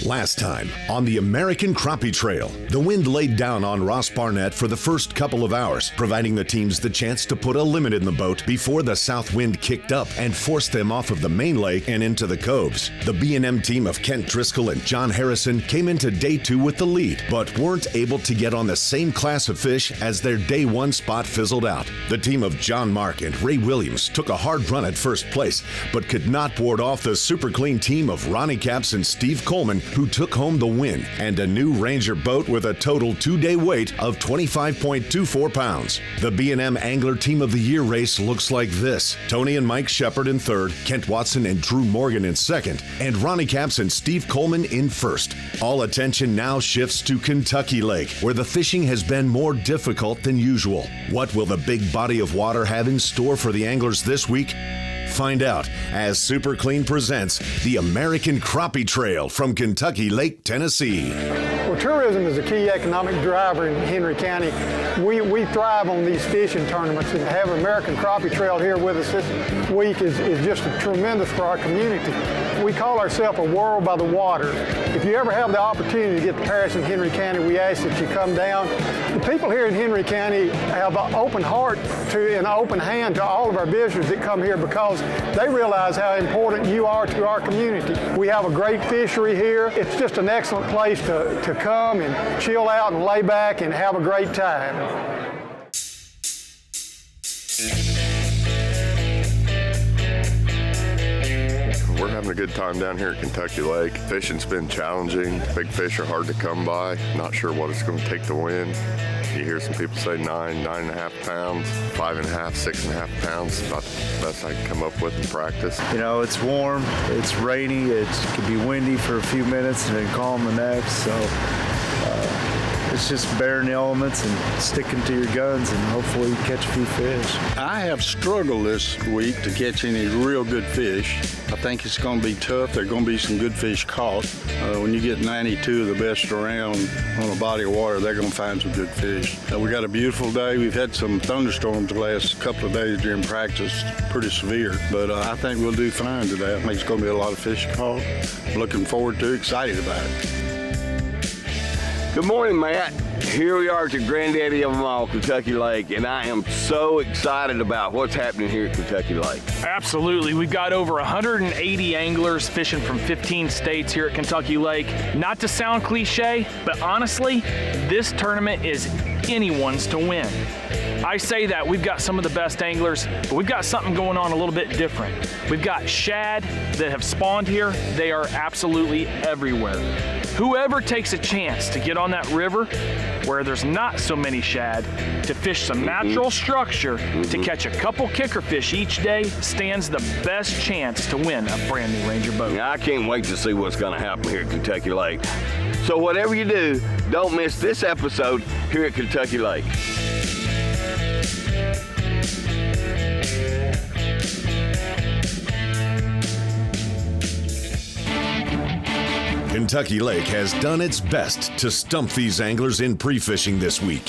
Last time, on the American Crappie Trail, the wind laid down on Ross Barnett for the first couple of hours, providing the teams the chance to put a limit in the boat before the south wind kicked up and forced them off of the main lake and into the coves. The B&M team of Kent Driscoll and John Harrison came into day 2 with the lead, but weren't able to get on the same class of fish as their day 1 spot fizzled out. The team of John Mark and Ray Williams took a hard run at first place, but could not ward off the super clean team of Ronnie Capps and Steve Coleman, who took home the win and a new Ranger boat with a total 2-day weight of 25.24 pounds. The B&M Angler Team of the Year race looks like this: Tony and Mike Shepard in third, Kent Watson and Drew Morgan in second, and Ronnie Capps and Steve Coleman in first. All attention now shifts to Kentucky Lake, where the fishing has been more difficult than usual. What will the big body of water have in store for the anglers this week? Find out as Super Clean presents the American Crappie Trail from Kentucky Lake, Tennessee. Well, tourism is a key economic driver in Henry County. We thrive on these fishing tournaments, and to have American Crappie Trail here with us this week is just tremendous for our community. We call ourselves a world by the water. If you ever have the opportunity to get to Paris and Henry County, we ask that you come down. The people here in Henry County have an open heart and an open hand to all of our visitors that come here because they realize how important you are to our community. We have a great fishery here. It's just an excellent place to come and chill out and lay back and have a great time. We're having a good time down here at Kentucky Lake. Fishing's been challenging. Big fish are hard to come by. Not sure what it's going to take to win. You hear some people say 9.5 pounds, 5.5, 6.5 pounds. About the best I can come up with in practice. You know, it's warm, it's rainy, it can be windy for a few minutes and then calm the next. So it's just bearing the elements and sticking to your guns and hopefully catch a few fish. I have struggled this week to catch any real good fish. I think it's going to be tough. There are going to be some good fish caught. When you get 92 of the best around on a body of water, they're going to find some good fish. We got a beautiful day. We've had some thunderstorms the last couple of days during practice, pretty severe. But I think we'll do fine today. I think it's going to be a lot of fish caught. Looking forward to it, excited about it. Good morning, Matt. Here we are at the granddaddy of them all, Kentucky Lake, and I am so excited about what's happening here at Kentucky Lake. Absolutely. We've got over 180 anglers fishing from 15 states here at Kentucky Lake. Not to sound cliche, but honestly, this tournament is anyone's to win. I say that we've got some of the best anglers, but we've got something going on a little bit different. We've got shad that have spawned here. They are absolutely everywhere. Whoever takes a chance to get on that river where there's not so many shad, to fish some natural structure, to catch a couple kicker fish each day, stands the best chance to win a brand new Ranger boat. Now, I can't wait to see what's going to happen here at Kentucky Lake. So whatever you do, don't miss this episode here at Kentucky Lake. Kentucky Lake has done its best to stump these anglers in pre-fishing this week.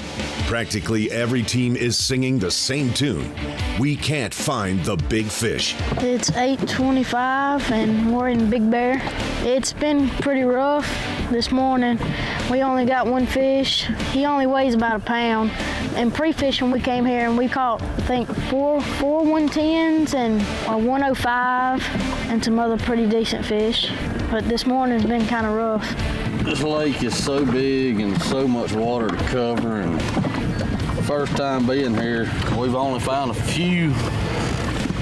Practically every team is singing the same tune. We can't find the big fish. It's 8:25 and we're in Big Bear. It's been pretty rough this morning. We only got one fish. He only weighs about a pound. And pre-fishing, we came here and we caught, I think, four 110s and a 105 and some other pretty decent fish. But this morning's been kind of rough. This lake is so big and so much water to cover, and first time being here, we've only found a few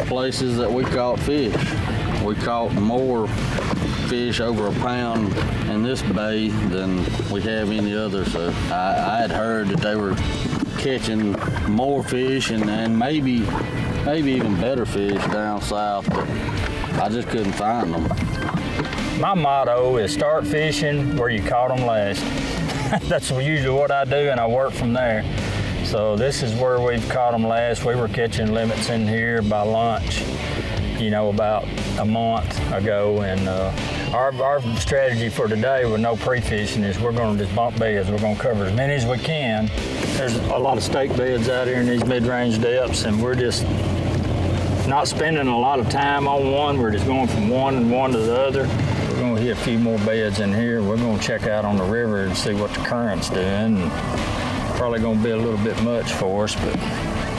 places that we caught fish. We caught more fish over a pound in this bay than we have any other, so I had heard that they were catching more fish and maybe even better fish down south, but I just couldn't find them. My motto is start fishing where you caught them last. That's usually what I do, and I work from there. So this is where we've caught them last. We were catching limits in here by lunch, about a month ago, and our strategy for today with no pre-fishing is we're going to just bump beds. We're going to cover as many as we can. There's a lot of stake beds out here in these mid-range depths, and we're just not spending a lot of time on one. We're just going from one to the other. We're going to hit a few more beds in here. We're gonna check out on the river and see what the current's doing. And probably gonna be a little bit much for us, but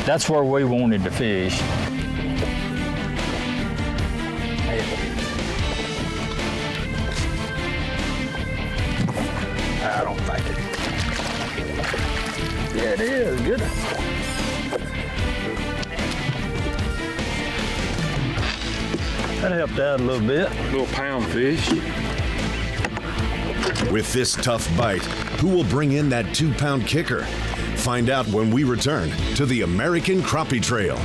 that's where we wanted to fish. I don't think it. Yeah, it is. Good. That helped out a little bit. Little pound fish. With this tough bite, who will bring in that 2-pound kicker? Find out when we return to the American Crappie Trail.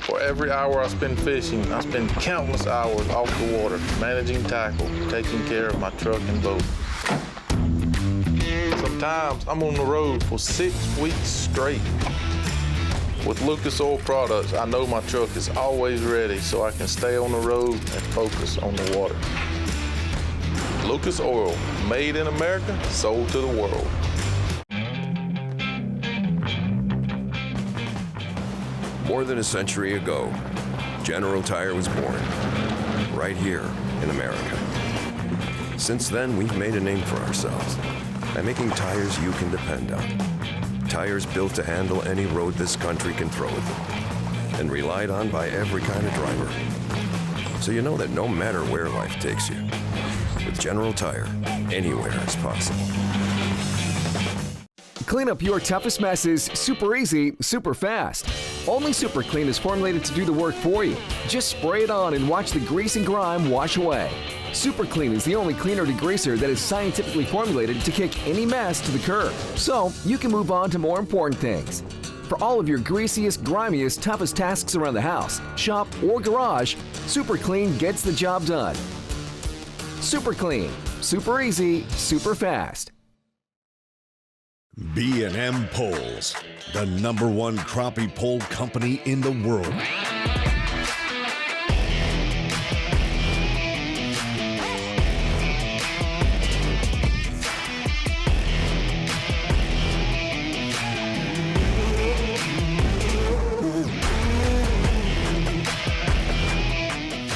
For every hour I spend fishing, I spend countless hours off the water, managing tackle, taking care of my truck and boat. Sometimes I'm on the road for 6 weeks straight. With Lucas Oil Products, I know my truck is always ready so I can stay on the road and focus on the water. Lucas Oil, made in America, sold to the world. More than a century ago, General Tire was born, right here in America. Since then, we've made a name for ourselves by making tires you can depend on. Tires built to handle any road this country can throw at them, and relied on by every kind of driver. So you know that no matter where life takes you, with General Tire, anywhere is possible. Clean up your toughest messes super easy, super fast. Only Super Clean is formulated to do the work for you. Just spray it on and watch the grease and grime wash away. Super Clean is the only cleaner degreaser that is scientifically formulated to kick any mess to the curb, so you can move on to more important things. For all of your greasiest, grimiest, toughest tasks around the house, shop, or garage, Super Clean gets the job done. Super Clean. Super easy, super fast. B&M Poles, the #1 crappie pole company in the world.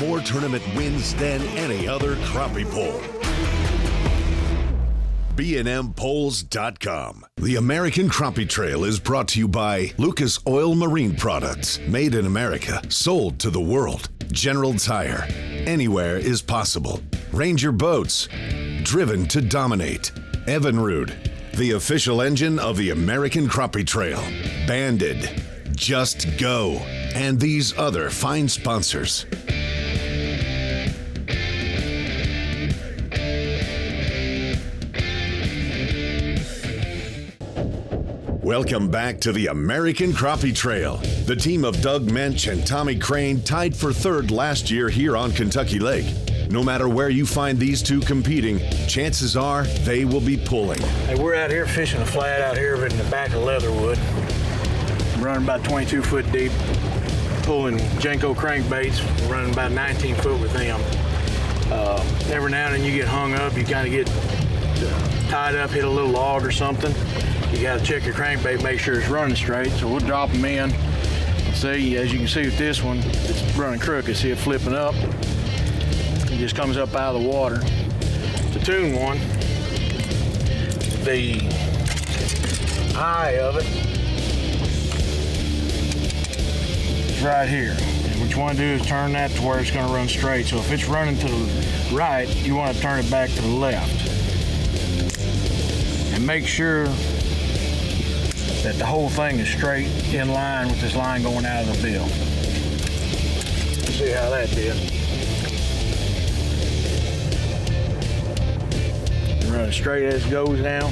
More tournament wins than any other crappie pole. BNMPoles.com. The American Crappie Trail is brought to you by Lucas Oil Marine Products. Made in America, sold to the world. General Tire. Anywhere is possible. Ranger Boats. Driven to dominate. Evinrude. The official engine of the American Crappie Trail. Banded. Just Go. And these other fine sponsors. Welcome back to the American Crappie Trail. The team of Doug Mensch and Tommy Crane tied for 3rd last year here on Kentucky Lake. No matter where you find these two competing, chances are they will be pulling. Hey, we're out here fishing a flat out here in the back of Leatherwood. Running about 22 foot deep, pulling Jenko crankbaits, running about 19 foot with them. Every now and then you get hung up, you kind of get tied up, hit a little log or something. You got to check your crankbait, make sure it's running straight. So we'll drop them in. See, as you can see with this one, it's running crooked. See it flipping up. It just comes up out of the water. The tune one, the eye of it is right here. And what you want to do is turn that to where it's going to run straight. So if it's running to the right, you want to turn it back to the left. And make sure that the whole thing is straight in line with this line going out of the bill. See how that did. Run it straight as it goes down.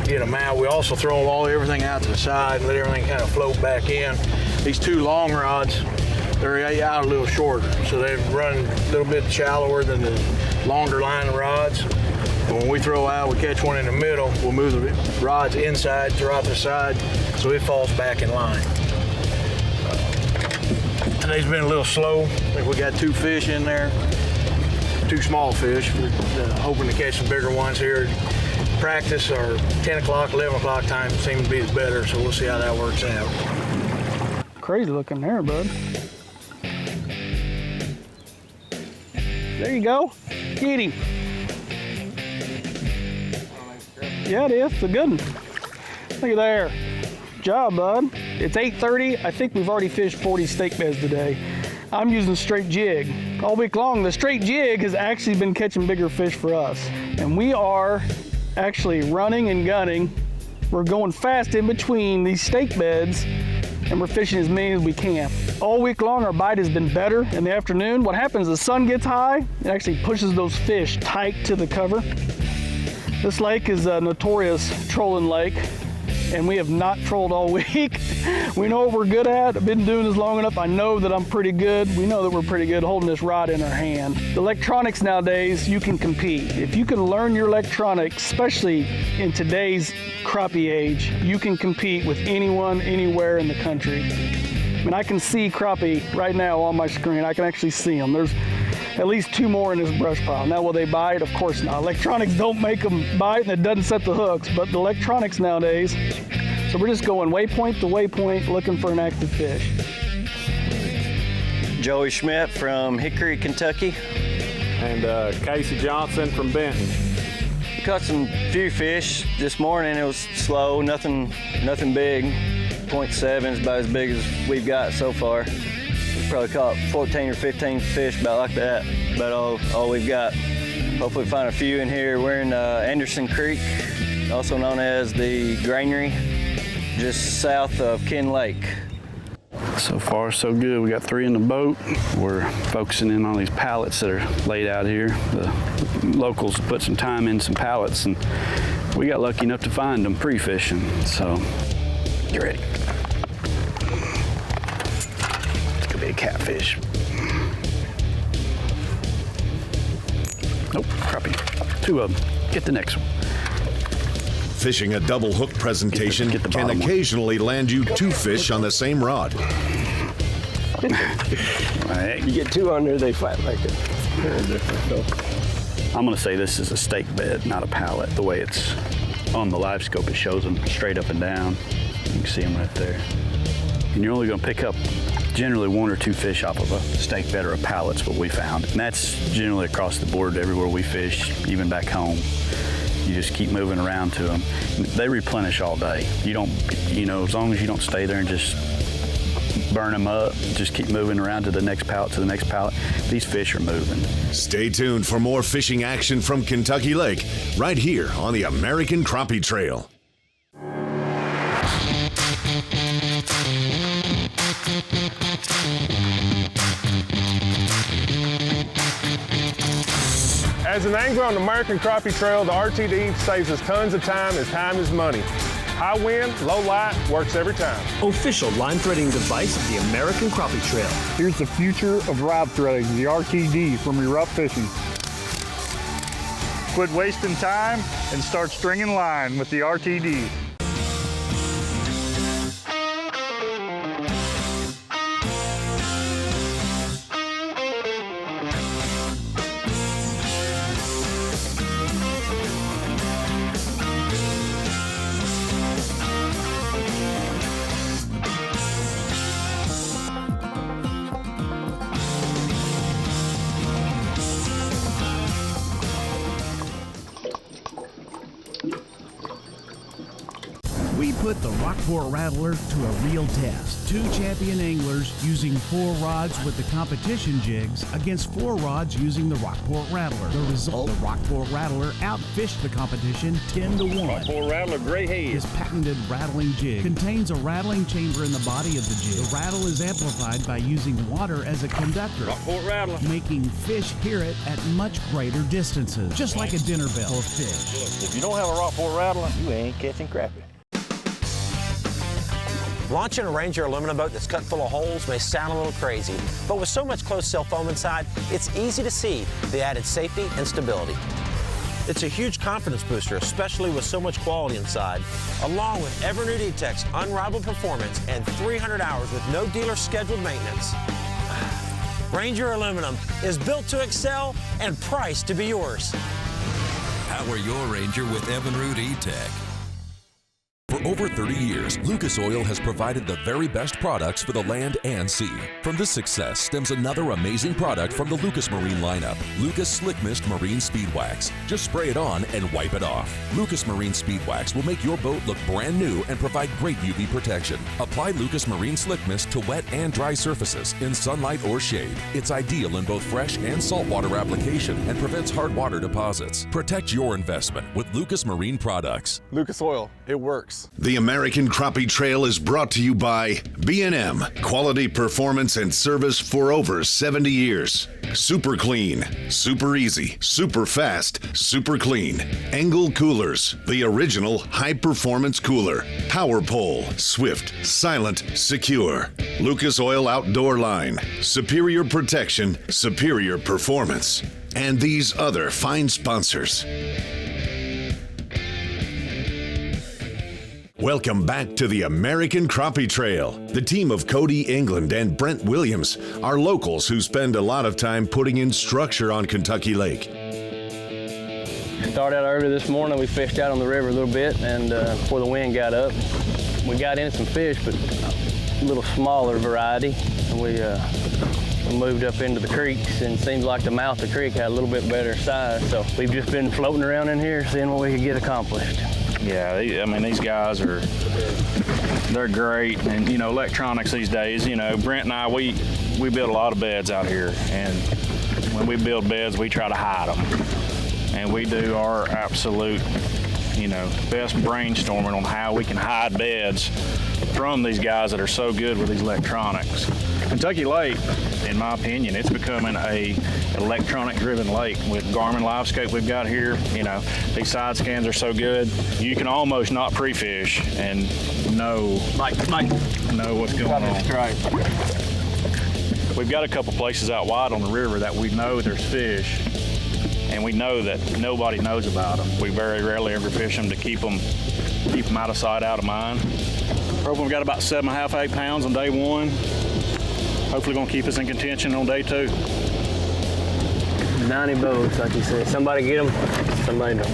Get them out. We also throw everything out to the side and let everything kind of float back in. These two long rods, they're out a little shorter, so they run a little bit shallower than the longer line of rods. But when we throw out, we catch one in the middle, we'll move the rods inside, throw out the side, so it falls back in line. Today's been a little slow. I think we got 2 fish in there, 2 small fish. We're hoping to catch some bigger ones here. Practice our 10 o'clock, 11 o'clock time seems to be better, so we'll see how that works out. crazy looking there, bud. There you go. Get him. Yeah, it is. It's a good one. Look at there. Good job, bud. It's 8:30. I think we've already fished 40 stake beds today. I'm using straight jig. All week long, the straight jig has actually been catching bigger fish for us. And we are actually running and gunning. We're going fast in between these stake beds, and we're fishing as many as we can. All week long, our bite has been better in the afternoon. What happens, the sun gets high, it actually pushes those fish tight to the cover. This lake is a notorious trolling lake, and we have not trolled all week. We know what we're good at. I've been doing this long enough. I know that I'm pretty good. We know that we're pretty good holding this rod in our hand. The electronics nowadays, you can compete. If you can learn your electronics, especially in today's crappie age, you can compete with anyone, anywhere in the country. I mean, I can see crappie right now on my screen. I can actually see them. There's at least 2 more in this brush pile. Now, will they bite? Of course not. Electronics don't make them bite, and it doesn't set the hooks, but the electronics nowadays. So we're just going waypoint to waypoint looking for an active fish. Joey Schmidt from Hickory, Kentucky. And Casey Johnson from Benton. Caught some few fish this morning. It was slow, nothing big. 0.7 is about as big as we've got so far. Probably caught 14 or 15 fish, about like that. About all we've got. Hopefully find a few in here. We're in Anderson Creek, also known as the Granary, just south of Ken Lake. So far, so good. We got 3 in the boat. We're focusing in on these pallets that are laid out here. The locals put some time in some pallets, and we got lucky enough to find them pre-fishing. So, get ready. It's gonna be a catfish. Nope, crappie. 2 of them. Get the next one. Fishing a double hook presentation can occasionally land you 2 fish on the same rod. Right. You get 2 on there, they fight like it. I'm gonna say this is a stake bed, not a pallet. The way it's on the live scope, it shows them straight up and down. You can see them right there. And you're only gonna pick up generally 1 or 2 fish off of a stake bed or a pallet's what we found. And that's generally across the board everywhere we fish, even back home. You just keep moving around to them. They replenish all day. You don't, as long as you don't stay there and just burn them up, just keep moving around to the next pallet, these fish are moving. Stay tuned for more fishing action from Kentucky Lake, right here on the American Crappie Trail. As an angler on the American Crappie Trail, the RTD saves us tons of time, as time is money. High wind, low light, works every time. Official line threading device of the American Crappie Trail. Here's the future of rod threading, the RTD from Erupt Fishing. Quit wasting time and start stringing line with the RTD. We put the Rockport Rattler to a real test. 2 champion anglers using 4 rods with the competition jigs against 4 rods using the Rockport Rattler. The result, the Rockport Rattler outfished the competition 10-1. Rockport Rattler, great head. His patented rattling jig contains a rattling chamber in the body of the jig. The rattle is amplified by using water as a conductor, Rockport Rattler, making fish hear it at much greater distances, just like a dinner bell for fish. If you don't have a Rockport Rattler, you ain't catching crappie. Launching a Ranger aluminum boat that's cut full of holes may sound a little crazy, but with so much closed-sail foam inside, it's easy to see the added safety and stability. It's a huge confidence booster, especially with so much quality inside, along with ever-new D-Tech's unrivaled performance and 300 hours with no dealer scheduled maintenance. Ranger aluminum is built to excel and priced to be yours. Power your Ranger with Evinrude E-Tech. For over 30 years, Lucas Oil has provided the very best products for the land and sea. From this success stems another amazing product from the Lucas Marine lineup, Lucas Slick Mist Marine Speed Wax. Just spray it on and wipe it off. Lucas Marine Speed Wax will make your boat look brand new and provide great UV protection. Apply Lucas Marine Slick Mist to wet and dry surfaces in sunlight or shade. It's ideal in both fresh and saltwater application and prevents hard water deposits. Protect your investment with Lucas Marine products. Lucas Oil, it works. The American Crappie Trail is brought to you by B&M, quality performance and service for over 70 years. Super clean, super easy, super fast, super clean. Engel Coolers, the original high-performance cooler. Power Pole, swift, silent, secure. Lucas Oil Outdoor Line, superior protection, superior performance. And these other fine sponsors. Welcome back to the American Crappie Trail. The team of Cody England and Brent Williams are locals who spend a lot of time putting in structure on Kentucky Lake. Started out early this morning. We fished out on the river a little bit, and before the wind got up, we got in some fish, but a little smaller variety. And we moved up into the creeks, and it seems like the mouth of the creek had a little bit better size. So we've just been floating around in here, seeing what we could get accomplished. Yeah, I mean, these guys they're great. And, you know, electronics these days, you know, Brent and I, we build a lot of beds out here. And when we build beds, we try to hide them. And we do our absolute, you know, best brainstorming on how we can hide beds from these guys that are so good with these electronics. Kentucky Lake, in my opinion, it's becoming a electronic-driven lake with Garmin LiveScope we've got here. You know, these side scans are so good, you can almost not pre-fish and know what's going on. We've got a couple places out wide on the river that we know there's fish, and we know that nobody knows about them. We very rarely ever fish them to keep them out of sight, out of mind. We've got about 7.5, 8 pounds on day one. Hopefully gonna keep us in contention on day 2. 90 boats, like you said. Somebody get them, somebody don't.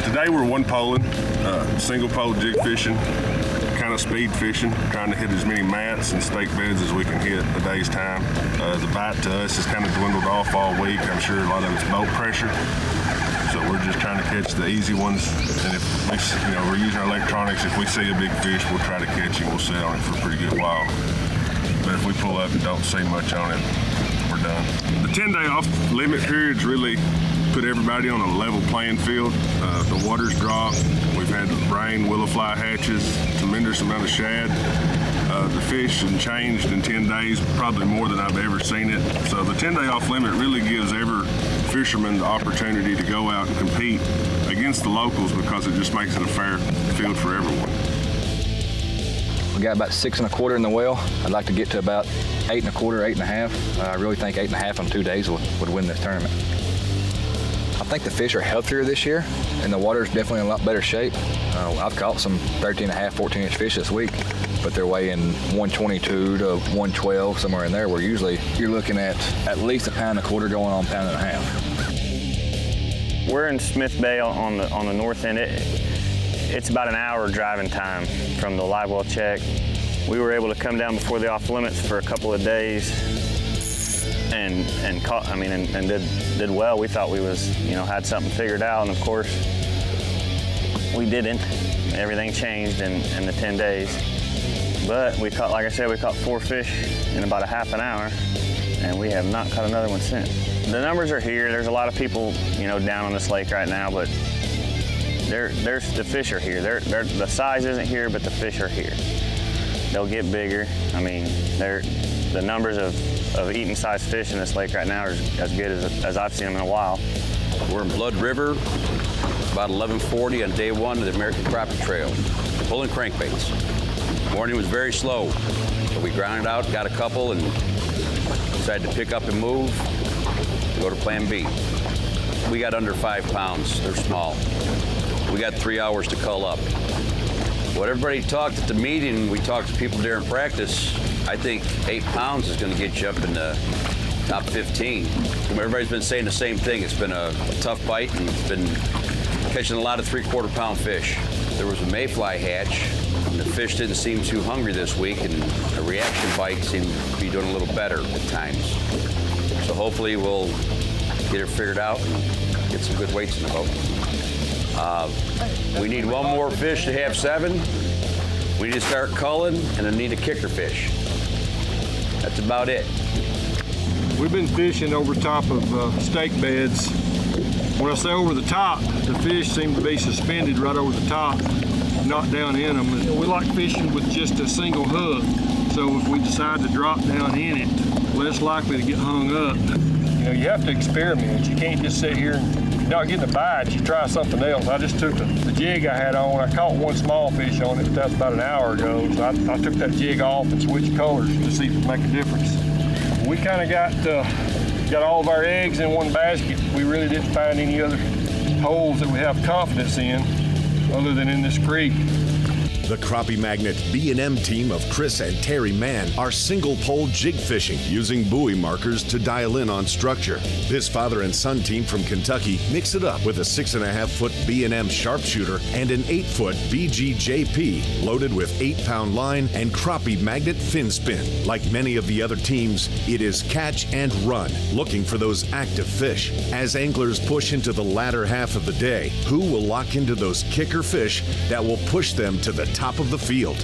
Today we're one poling, single pole jig fishing, kind of speed fishing, trying to hit as many mats and stake beds as we can hit a day's time. The bite to us has kind of dwindled off all week. I'm sure a lot of it's boat pressure. So we're just trying to catch the easy ones. And if we're using our electronics, if we see a big fish, we'll try to catch him. We'll sit on it for a pretty good while. But if we pull up and don't see much on it, we're done. The 10-day off limit periods really put everybody on a level playing field. The water's dropped. We've had rain, willow fly hatches, tremendous amount of shad. The fish have changed in 10 days, probably more than I've ever seen it. So the 10-day off limit really gives every fisherman the opportunity to go out and compete against the locals because it just makes it a fair field for everyone. We got about 6 1/4 in the well. I'd like to get to about 8 1/4, 8 1/2. I really think 8 1/2 on 2 days would win this tournament. I think the fish are healthier this year, and the water's definitely in a lot better shape. I've caught some 13 1/2, 14-inch fish this week, but they're weighing 122 to 112, somewhere in there, where usually you're looking at least 1 1/4 pounds going on 1 1/2 pounds. We're in Smith Bay on the north end. It's about an hour driving time from the live well check. We were able to come down before the off limits for a couple of days and caught, and did well. We thought we had something figured out, and of course we didn't. Everything changed in the 10 days. But we caught, like I said, we caught 4 fish in about a half an hour, and we have not caught another one since. The numbers are here. There's a lot of people, down on this lake right now, but the fish are here. The size isn't here, but the fish are here. They'll get bigger. The numbers of eating size fish in this lake right now are as good as I've seen them in a while. We're in Blood River, about 11:40 on day 1 of the American Crappie Trail, pulling crankbaits. Morning was very slow, but we grounded out, got a couple, and decided to pick up and move to go to Plan B. We got under 5 pounds. They're small. We got 3 hours to cull up. What everybody talked at the meeting, we talked to people during practice, I think 8 pounds is going to get you up in the top 15. Everybody's been saying the same thing. It's been a tough bite, and it's been catching a lot of 3/4 pound fish. There was a mayfly hatch, and the fish didn't seem too hungry this week, and a reaction bite seemed to be doing a little better at times. So hopefully we'll get it figured out and get some good weights in the boat. We need one more fish to have 7. We need to start culling, and I need a kicker fish. That's about it. We've been fishing over top of stake beds. When I say over the top, the fish seem to be suspended right over the top, not down in them. We like fishing with just a single hook, so if we decide to drop down in it, less likely to get hung up. You know, you have to experiment. You can't just sit here and not getting a bite. You try something else. I just took the jig I had on. I caught one small fish on it, but that's about an hour ago. So I took that jig off and switched colors to see if it would make a difference. We kind of got all of our eggs in one basket. We really didn't find any other holes that we have confidence in other than in this creek. The Crappie Magnet B&M team of Chris and Terry Mann are single pole jig fishing using buoy markers to dial in on structure. This father and son team from Kentucky mix it up with a 6.5-foot B&M sharpshooter and an 8-foot BGJP loaded with 8-pound line and Crappie Magnet fin spin. Like many of the other teams, it is catch and run, looking for those active fish. As anglers push into the latter half of the day, who will lock into those kicker fish that will push them to the top of the field?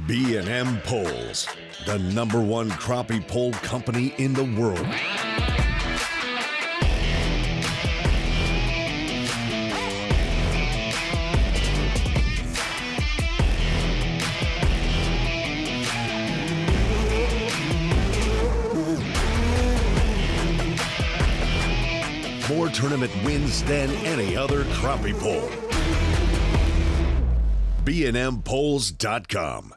B&M Poles, the #1 crappie pole company in the world. More tournament wins than any other crappie pole. BNMPoles.com.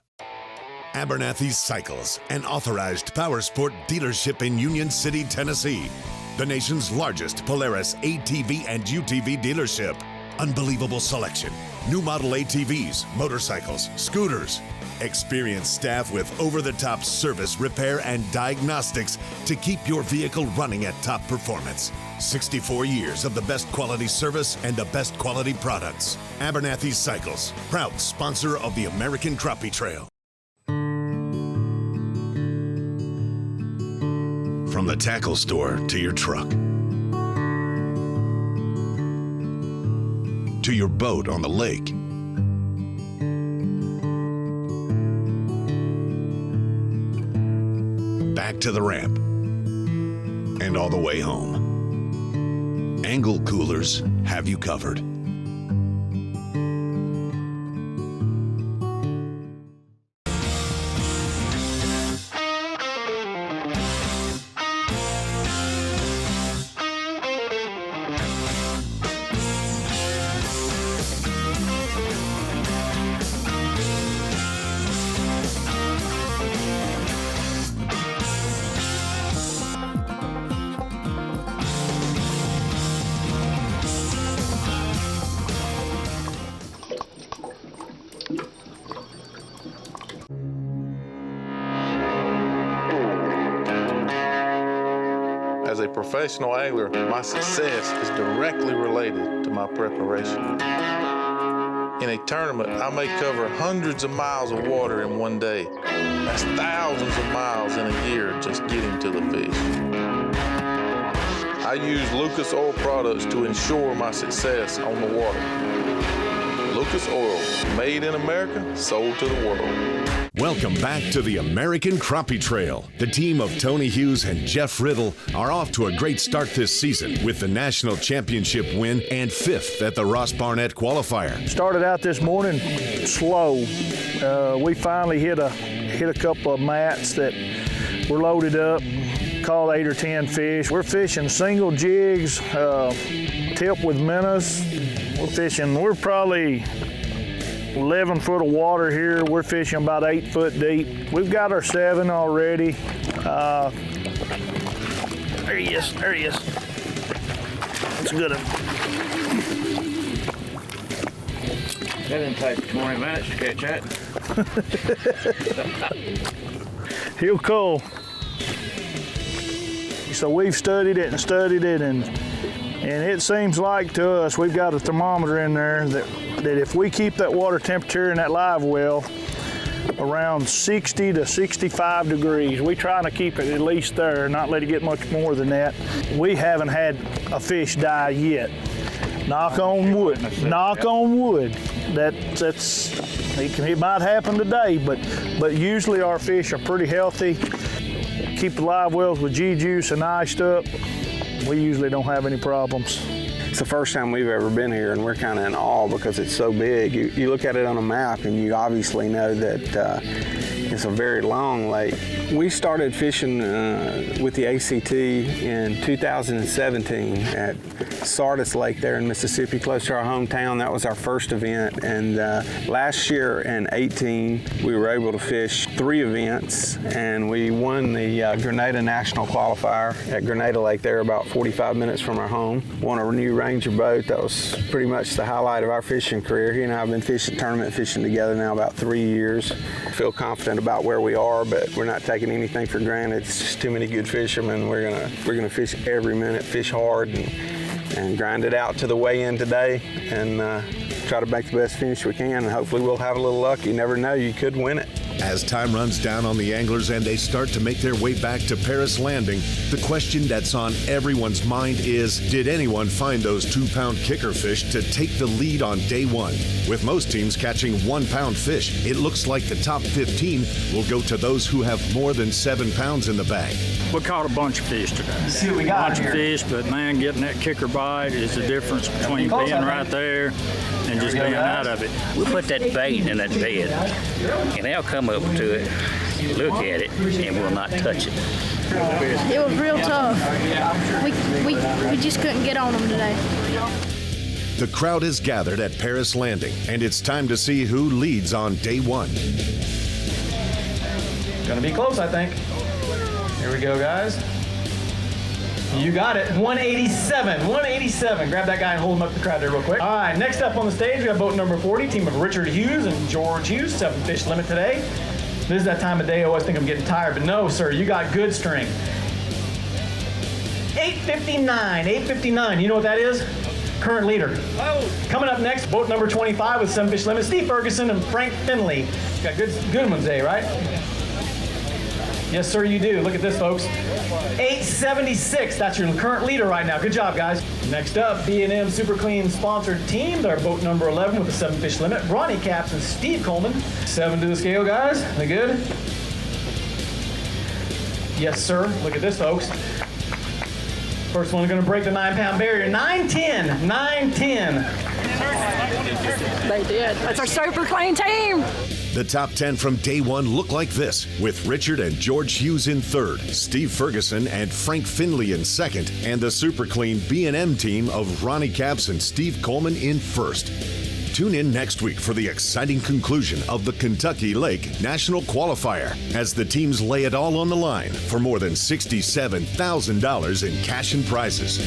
Abernathy Cycles, an authorized powersport dealership in Union City, Tennessee. The nation's largest Polaris ATV and UTV dealership. Unbelievable selection. New model ATVs, motorcycles, scooters. Experienced staff with over-the-top service, repair, and diagnostics to keep your vehicle running at top performance. 64 years of the best quality service and the best quality products. Abernathy Cycles, proud sponsor of the American Crappie Trail. From the tackle store to your truck, to your boat on the lake, back to the ramp, and all the way home. Angle Coolers have you covered. As a professional angler, my success is directly related to my preparation. In a tournament, I may cover hundreds of miles of water in one day. That's thousands of miles in a year just getting to the fish. I use Lucas Oil products to ensure my success on the water. Lucas Oil, made in America, sold to the world. Welcome back to the American Crappie Trail. The team of Tony Hughes and Jeff Riddle are off to a great start this season with the national championship win and 5th at the Ross Barnett qualifier. Started out this morning slow. We finally hit a couple of mats that were loaded up, caught 8 or 10 fish. We're fishing single jigs, tip with minnows. We're probably 11 foot of water here. We're fishing about 8 foot deep. We've got our 7 already. There he is, there he is. That's a good one. That didn't take 20 minutes to catch that. He'll cull. So we've studied it and And it seems like to us, we've got a thermometer in there that if we keep that water temperature in that live well around 60 to 65 degrees, we try to keep it at least there, not let it get much more than that. We haven't had a fish die yet. Knock on wood. Knock on wood. It might happen today, but usually our fish are pretty healthy. Keep the live wells with G-juice and iced up. We usually don't have any problems. It's the first time we've ever been here, and we're kind of in awe because it's so big. You look at it on a map, and you obviously know that it's a very long lake. We started fishing with the ACT in 2017 at Sardis Lake there in Mississippi, close to our hometown. That was our first event, and last year in 18, we were able to fish 3 events, and we won the Grenada National Qualifier at Grenada Lake there, about 45 minutes from our home. Won a new Ranger boat. That was pretty much the highlight of our fishing career. He and I have been tournament fishing together now about 3 years. I feel confident about where we are, but we're not taking anything for granted. It's just too many good fishermen. We're gonna fish every minute, fish hard, and grind it out to the weigh-in today, and try to make the best finish we can, and hopefully we'll have a little luck. You never know, you could win it. As time runs down on the anglers and they start to make their way back to Paris Landing, the question that's on everyone's mind is, did anyone find those 2-pound kicker fish to take the lead on day 1? With most teams catching 1-pound fish, it looks like the top 15 will go to those who have more than 7 pounds in the bag. We caught a bunch of fish today. Let's see what we got A bunch here. of fish, but man, getting that kicker bite is the difference between being right there and just being out of it. We put that bait in that bed, and they'll come up to it, look at it, and will not touch it. It was real tough. We just couldn't get on them today. The crowd is gathered at Paris Landing, and it's time to see who leads on day 1. Gonna be close, I think. Here we go, guys. You got it. 187. 187. Grab that guy and hold him up to the crowd there real quick. All right, next up on the stage, we have boat number 40, team of Richard Hughes and George Hughes, 7-fish limit today. This is that time of day I always think I'm getting tired, but no, sir, you got good string. 859. 859. You know what that is? Current leader. Oh. Coming up next, boat number 25 with 7-fish limit, Steve Ferguson and Frank Finley. Got good ones, eh, right? Yes, sir, you do. Look at this, folks. 876. That's your current leader right now. Good job, guys. Next up, B&M Super Clean sponsored team. They're boat number 11 with a 7-fish limit. Ronnie Capps and Steve Coleman. 7 to the scale, guys. They good? Yes, sir. Look at this, folks. First one going to break the 9-pound barrier. 910. 910. They did. That's our Super Clean team. The top 10 from day 1 look like this, with Richard and George Hughes in 3rd, Steve Ferguson and Frank Finley in 2nd, and the super clean B&M team of Ronnie Capps and Steve Coleman in 1st. Tune in next week for the exciting conclusion of the Kentucky Lake National Qualifier as the teams lay it all on the line for more than $67,000 in cash and prizes.